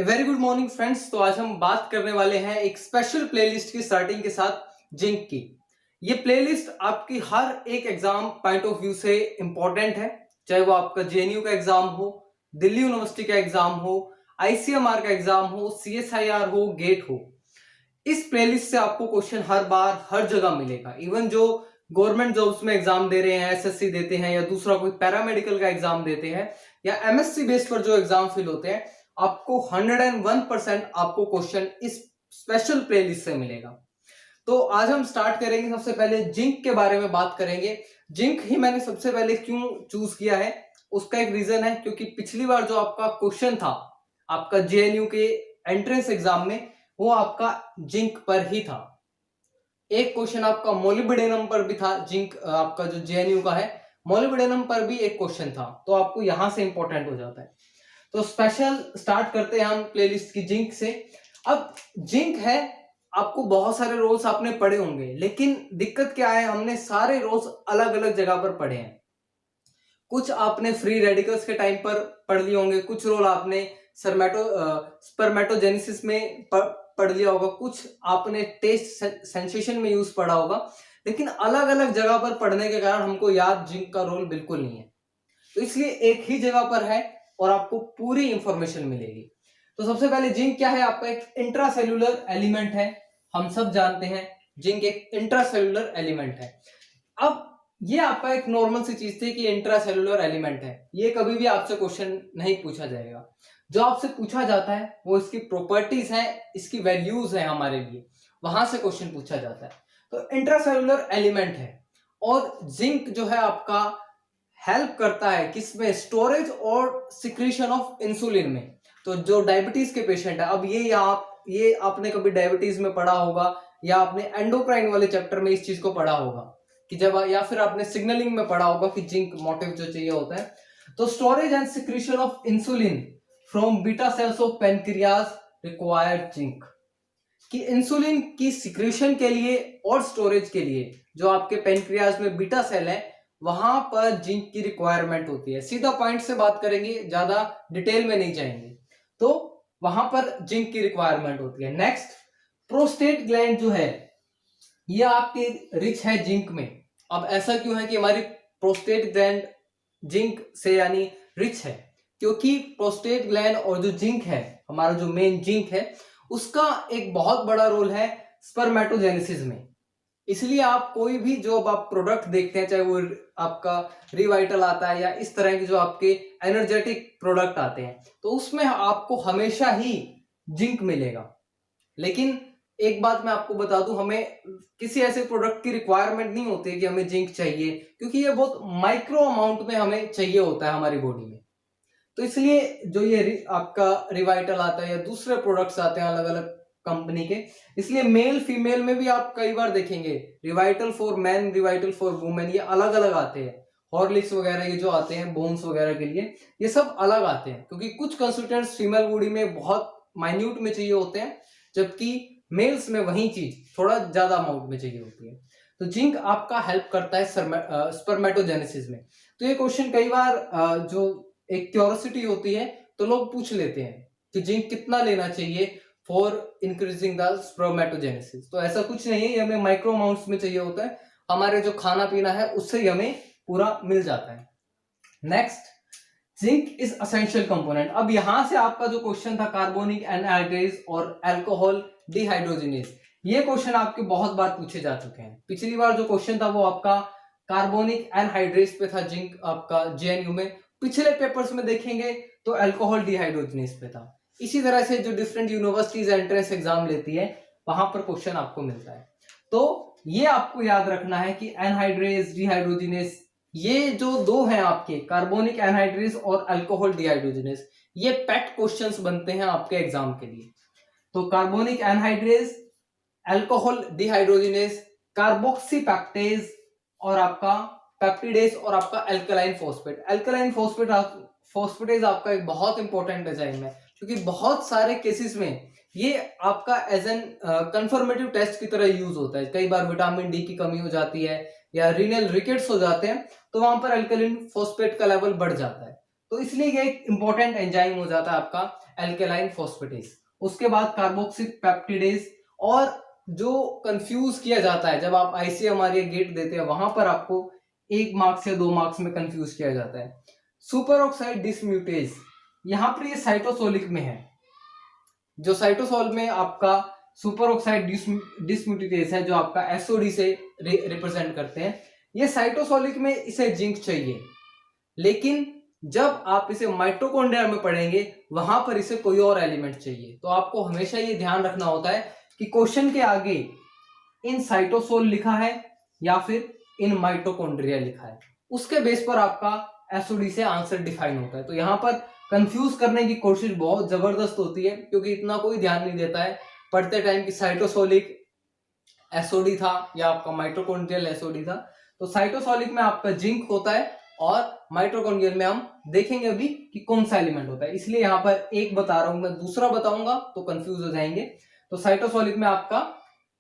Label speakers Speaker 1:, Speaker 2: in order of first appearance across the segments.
Speaker 1: Very good morning friends. तो आज हम बात करने वाले हैं एक स्पेशल प्लेलिस्ट की स्टार्टिंग के साथ जिंक की। ये प्लेलिस्ट आपकी हर एक एग्जाम पॉइंट ऑफ व्यू से इंपॉर्टेंट है, चाहे वो आपका जेएनयू का एग्जाम हो, दिल्ली यूनिवर्सिटी का एग्जाम हो, आईसीएमआर का एग्जाम हो, सीएसआईआर हो, गेट हो। इस प्लेलिस्ट से आपको क्वेश्चन हर बार हर जगह मिलेगा। इवन जो गवर्नमेंट जॉब्स में एग्जाम दे रहे हैं, एसएससी देते हैं या दूसरा कोई पैरामेडिकल का एग्जाम देते हैं या एमएससी बेस्ड पर जो एग्जाम फिल होते हैं, आपको 101% आपको क्वेश्चन इस स्पेशल प्लेलिस्ट से मिलेगा। तो आज हम स्टार्ट करेंगे। सबसे पहले जिंक के बारे में बात करेंगे। जिंक ही मैंने सबसे पहले क्यों चूज किया है, उसका एक रीजन है, क्योंकि पिछली बार जो आपका क्वेश्चन था आपका जेएनयू के एंट्रेंस एग्जाम में, वो आपका जिंक पर ही था। एक क्वेश्चन आपका मोलिब्डेनम पर भी था। जिंक आपका जो जेएनयू का है, मोलिब्डेनम पर भी एक क्वेश्चन था, तो आपको यहां से इंपॉर्टेंट हो जाता है। तो स्पेशल स्टार्ट करते हैं हम प्लेलिस्ट की जिंक से। अब जिंक है, आपको बहुत सारे रोल्स आपने पढ़े होंगे, लेकिन दिक्कत क्या है, हमने सारे रोल्स अलग अलग जगह पर पढ़े हैं। कुछ आपने फ्री रेडिकल्स के टाइम पर पढ़ लिए होंगे, कुछ रोल आपने स्पर्मेटोजेनेसिस में पढ़ लिया होगा, कुछ आपने टेस्ट सेंसेशन में यूज पढ़ा होगा, लेकिन अलग अलग जगह पर पढ़ने के कारण हमको याद जिंक का रोल बिल्कुल नहीं है। तो इसलिए एक ही जगह पर है और आपको पूरी इंफॉर्मेशन मिलेगी। तो सबसे पहले जिंक क्या है, आपका एक इंट्रासेल्यूलर एलिमेंट है। हम सब जानते हैं जिंक एक इंट्रासेल्यूलर एलिमेंट है। अब ये आपका एक नॉर्मल सी चीज थी कि इंट्रासेल्यूलर एलिमेंट है, ये कभी भी आपसे क्वेश्चन नहीं पूछा जाएगा। जो आपसे पूछा जाता है वो इसकी प्रॉपर्टीज है, इसकी वैल्यूज है हमारे लिए, वहां से क्वेश्चन पूछा जाता है। तो इंट्रासेल्यूलर एलिमेंट है और जिंक जो है आपका हेल्प करता है किसमें, स्टोरेज और सिक्रीशन ऑफ इंसुलिन में। तो जो डायबिटीज के पेशेंट है, अब ये आपने कभी डायबिटीज में पढ़ा होगा या आपने एंडोक्राइन वाले चैप्टर में इस चीज को पढ़ा होगा कि जब, या फिर आपने सिग्नलिंग में पढ़ा होगा कि जिंक मोटिव जो चाहिए होता है। तो storage and secretion of insulin from beta cells of pancreas required zinc, कि इंसुलिन की सिक्रीशन के लिए और स्टोरेज के लिए जो आपके पेनक्रियाज में बीटा सेल है, वहां पर जिंक की रिक्वायरमेंट होती है। सीधा पॉइंट से बात करेंगे, ज्यादा डिटेल में नहीं जाएंगे। तो वहां पर जिंक की रिक्वायरमेंट होती है। नेक्स्ट, प्रोस्टेट ग्लैंड जो है ये आपकी रिच है जिंक में। अब ऐसा क्यों है कि हमारी प्रोस्टेट ग्लैंड जिंक से यानी रिच है, क्योंकि प्रोस्टेट ग्लैंड और जो जिंक है, हमारा जो मेन जिंक है, उसका एक बहुत बड़ा रोल है स्पर्मेटोजेनेसिस में। इसलिए आप कोई भी जो अब आप प्रोडक्ट देखते हैं, चाहे वो आपका रिवाइटल आता है या इस तरह के जो आपके एनर्जेटिक प्रोडक्ट आते हैं, तो उसमें आपको हमेशा ही जिंक मिलेगा। लेकिन एक बात मैं आपको बता दूं, हमें किसी ऐसे प्रोडक्ट की रिक्वायरमेंट नहीं होती है कि हमें जिंक चाहिए, क्योंकि ये बहुत माइक्रो अमाउंट में हमें चाहिए होता है हमारी बॉडी में। तो इसलिए जो ये आपका रिवाइटल आता है या दूसरे प्रोडक्ट्स आते हैं अलग अलग कंपनी के, इसलिए मेल फीमेल में भी आप कई बार देखेंगे Revital for man, Revital for women, ये अलग अलग आते हैं। हॉर्लिक्स वगैरह ये जो आते हैं बोन्स वगैरह के लिए, ये सब अलग आते हैं, क्योंकि कुछ कंसल्टेंट्स फीमेल बॉडी में बहुत माइन्यूट में चाहिए होते हैं, जबकि मेल्स में वही चीज थोड़ा ज्यादा अमाउंट में चाहिए होती है। तो जिंक आपका हेल्प करता है स्पर्मेटोजेनेसिस में। तो ये क्वेश्चन कई बार जो एक क्यूरियोसिटी होती है, तो लोग पूछ लेते हैं कि जिंक कितना लेना चाहिए फॉर इंक्रीजिंग द स्पर्मेटोजेनेसिस। तो ऐसा कुछ नहीं है, ये हमें माइक्रो अमाउंट्स में चाहिए होता है, हमारे जो खाना पीना है उससे ही हमें पूरा मिल जाता है। Next, zinc is essential component. अब यहां से आपका जो क्वेश्चन था कार्बोनिक एनहाइड्रेज और अल्कोहल डिहाइड्रोजिनेज, ये क्वेश्चन आपके बहुत बार पूछे जा चुके हैं। पिछली बार जो क्वेश्चन था वो आपका कार्बोनिक एनहाइड्रेज पे था, जिंक आपका जेएनयू में। पिछले पेपर्स में देखेंगे तो अल्कोहल डिहाइड्रोजिनेज पे था। इसी तरह से जो डिफरेंट यूनिवर्सिटीज एंट्रेंस एग्जाम लेती है, वहां पर क्वेश्चन आपको मिलता है। तो ये आपको याद रखना है कि एनहाइड्रेज, डिहाइड्रोजिनेज, ये जो दो हैं आपके, कार्बोनिक एनहाइड्रेज और अल्कोहल डिहाइड्रोजिनेज, ये पेट क्वेश्चंस बनते हैं आपके एग्जाम के लिए। तो कार्बोनिक एनहाइड्रेज, अल्कोहल डिहाइड्रोजिनेज, कार्बोक्सीपेप्टेज और आपका पेप्टिडेज और आपका अल्कलाइन फॉस्फेट। अल्कलाइन फॉस्फेटेज आपका एक बहुत इंपॉर्टेंट एंजाइम है, क्योंकि बहुत सारे केसेस में ये आपका एज एन कंफर्मेटिव टेस्ट की तरह यूज होता है। कई बार विटामिन डी की कमी हो जाती है या रीनल रिकेट्स हो जाते हैं, तो वहां पर अल्कलाइन फॉस्फेट का लेवल बढ़ जाता है। तो इसलिए ये एक इंपॉर्टेंट एंजाइम हो जाता है आपका एल्केलाइन फोस्फेटेज। उसके बाद कार्बोक्सिल पेप्टिडेज, और जो कंफ्यूज किया जाता है जब आप ICMR या गेट देते हैं वहां पर आपको 1 मार्क्स या 2 मार्क्स में कंफ्यूज किया जाता है। सुपर ऑक्साइड डिसम्यूटेज, यहाँ पर ये साइटोसोलिक में है। जो साइटोसोल में आपका सुपर ऑक्साइड डिसम्यूटेज है जो आपका SOD से रिप्रेजेंट करते हैं, ये साइटोसोलिक में इसे जिंक चाहिए, लेकिन जब आप इसे माइटोकॉन्ड्रिया में पढ़ेंगे वहां पर इसे कोई और एलिमेंट चाहिए। तो आपको हमेशा ये ध्यान रखना होता है कि क्वेश्चन के आगे इन साइटोसोल लिखा है या फिर इन माइटोकॉन्ड्रिया लिखा है, उसके बेस पर आपका SOD से आंसर डिफाइन होता है। तो यहाँ पर कंफ्यूज करने की कोशिश बहुत जबरदस्त होती है, क्योंकि इतना कोई ध्यान नहीं देता है पढ़ते टाइम की साइटोसोलिक SOD था या आपका माइटोकॉन्ड्रियल SOD था। तो साइटोसोलिक में आपका जिंक होता है और माइटोकॉन्ड्रियल में हम देखेंगे अभी कि कौन सा एलिमेंट होता है, इसलिए यहाँ पर एक बता रहा हूं मैं, दूसरा बताऊंगा तो कंफ्यूज हो जाएंगे। तो साइटोसोलिक में आपका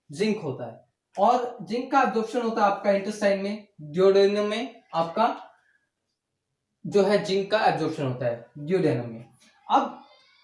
Speaker 1: जिंक होता है, और जिंक का एब्जॉर्प्शन होता है आपका इंटेस्टाइन में, ड्यूडेनम में आपका जो है जिंक का एब्जॉर्प्शन होता है ड्यूडेनम में। अब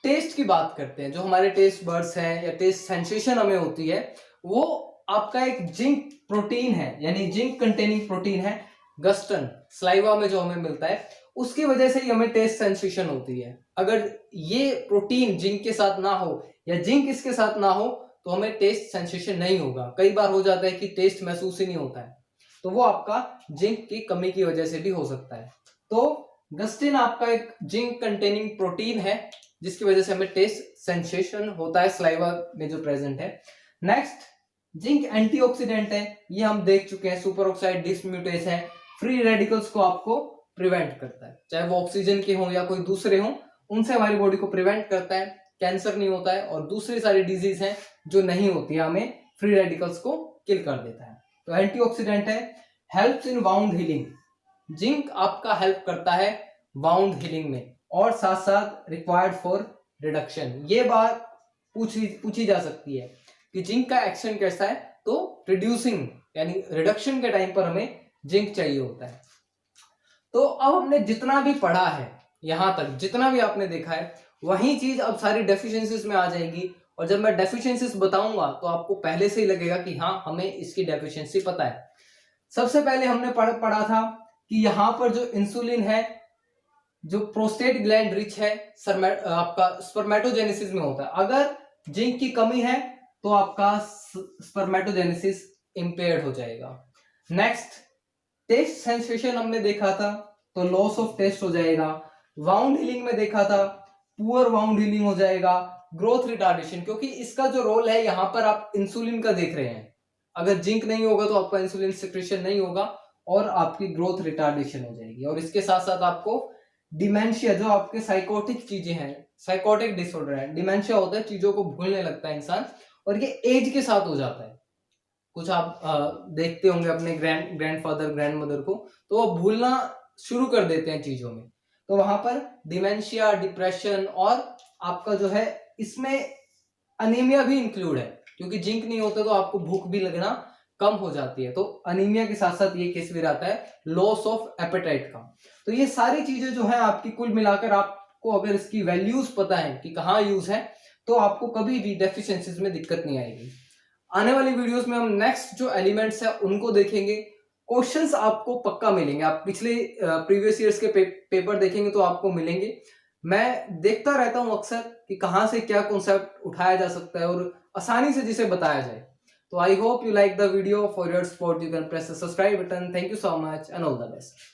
Speaker 1: टेस्ट की बात करते हैं, जो हमारे टेस्ट बर्ड्स हैं या टेस्ट सेंसेशन हमें होती है, वो आपका एक जिंक प्रोटीन है, यानी जिंक कंटेनिंग प्रोटीन है, गस्टन स्लाइवा में जो हमें मिलता है, उसकी वजह से ही हमें टेस्ट सेंसेशन होती है। अगर ये प्रोटीन जिंक के साथ ना हो या जिंक इसके साथ ना हो तो हमें टेस्ट सेंसेशन नहीं होगा। कई बार हो जाता है कि टेस्ट महसूस ही नहीं होता है, तो वो आपका जिंक की कमी की वजह से भी हो सकता है। तो गस्टिन आपका एक जिंक कंटेनिंग प्रोटीन है जिसकी वजह से हमें टेस्ट सेंसेशन होता है स्लाइवा में जो प्रेजेंट है। नेक्स्ट, जिंक एंटीऑक्सीडेंट है, ये हम देख चुके हैं, सुपर ऑक्साइड डिसम्यूटेज है, फ्री रेडिकल्स को आपको प्रिवेंट करता है, चाहे वो ऑक्सीजन के हों या कोई दूसरे हों, उनसे हमारी बॉडी को प्रिवेंट करता है, कैंसर नहीं होता है, और दूसरी सारी डिजीज हैं जो नहीं होती है, हमें फ्री रेडिकल्स को किल कर देता है। तो एंटीऑक्सीडेंट है। Helps in wound healing, zinc आपका हेल्प करता है वाउंड हीलिंग में, और साथ साथ रिक्वायर्ड फॉर रिडक्शन। ये बात पूछी जा सकती है कि जिंक का एक्शन कैसा है, तो रिड्यूसिंग यानी रिडक्शन के टाइम पर हमें जिंक चाहिए होता है। तो अब हमने जितना भी पढ़ा है, यहां तक जितना भी आपने देखा है, वही चीज अब सारी डेफिशिएंसीज में आ जाएगी, और जब मैं डेफिशिएंसीज बताऊंगा तो आपको पहले से ही लगेगा कि हाँ हमें इसकी डेफिशिएंसी पता है। सबसे पहले हमने पढ़ा था कि यहाँ पर जो इंसुलिन है, जो प्रोस्टेट ग्लैंड रिच है, आपका स्पर्मेटोजेनेसिस में होता है। अगर जिंक की कमी है तो आपका स्पर्मेटोजेनेसिस इंपेयर्ड हो जाएगा। नेक्स्ट, टेस्ट सेंसेशन हमने देखा था, तो लॉस ऑफ टेस्ट हो जाएगा। वाउंड हीलिंग में देखा था, पुअर वाउंड हीलिंग हो जाएगा। ग्रोथ रिटार्डेशन, क्योंकि इसका जो रोल है यहाँ पर आप इंसुलिन का देख रहे हैं, अगर जिंक नहीं होगा तो आपका इंसुलिन सिक्रेशन नहीं होगा और आपकी ग्रोथ रिटार्डेशन हो जाएगी। और इसके साथ साथ आपको डिमेंशिया, जो आपके साइकोटिक चीजें हैं, साइकोटिक डिसऑर्डर है, डिमेंशिया होता है, चीजों को भूलने लगता है इंसान, और ये एज के साथ हो जाता है। कुछ आप देखते होंगे अपने ग्रैंडफादर ग्रैंडमदर को, तो वो भूलना शुरू कर देते हैं चीजों में। तो वहां पर डिमेंशिया, डिप्रेशन, और आपका जो है इसमें अनीमिया भी इंक्लूड है, क्योंकि जिंक नहीं होता तो आपको भूख भी लगना कम हो जाती है। तो अनीमिया के साथ साथ ये केस भी रहता है लॉस ऑफ एपेटाइट का। तो ये सारी चीजें जो है आपकी कुल मिलाकर, आपको अगर इसकी वैल्यूज पता है कि कहाँ यूज है, तो आपको कभी भी डेफिशिएंसीज में दिक्कत नहीं आएगी। आने वाली वीडियोस में हम नेक्स्ट जो एलिमेंट्स है उनको देखेंगे। क्वेश्चंस आपको पक्का मिलेंगे, आप पिछले प्रीवियस ईयर्स के पेपर देखेंगे तो आपको मिलेंगे। मैं देखता रहता हूं अक्सर कि कहां से क्या कॉन्सेप्ट उठाया जा सकता है और आसानी से जिसे बताया जाए। तो I hope you like the video. For your support you can press the subscribe button. Thank you so much and all the best.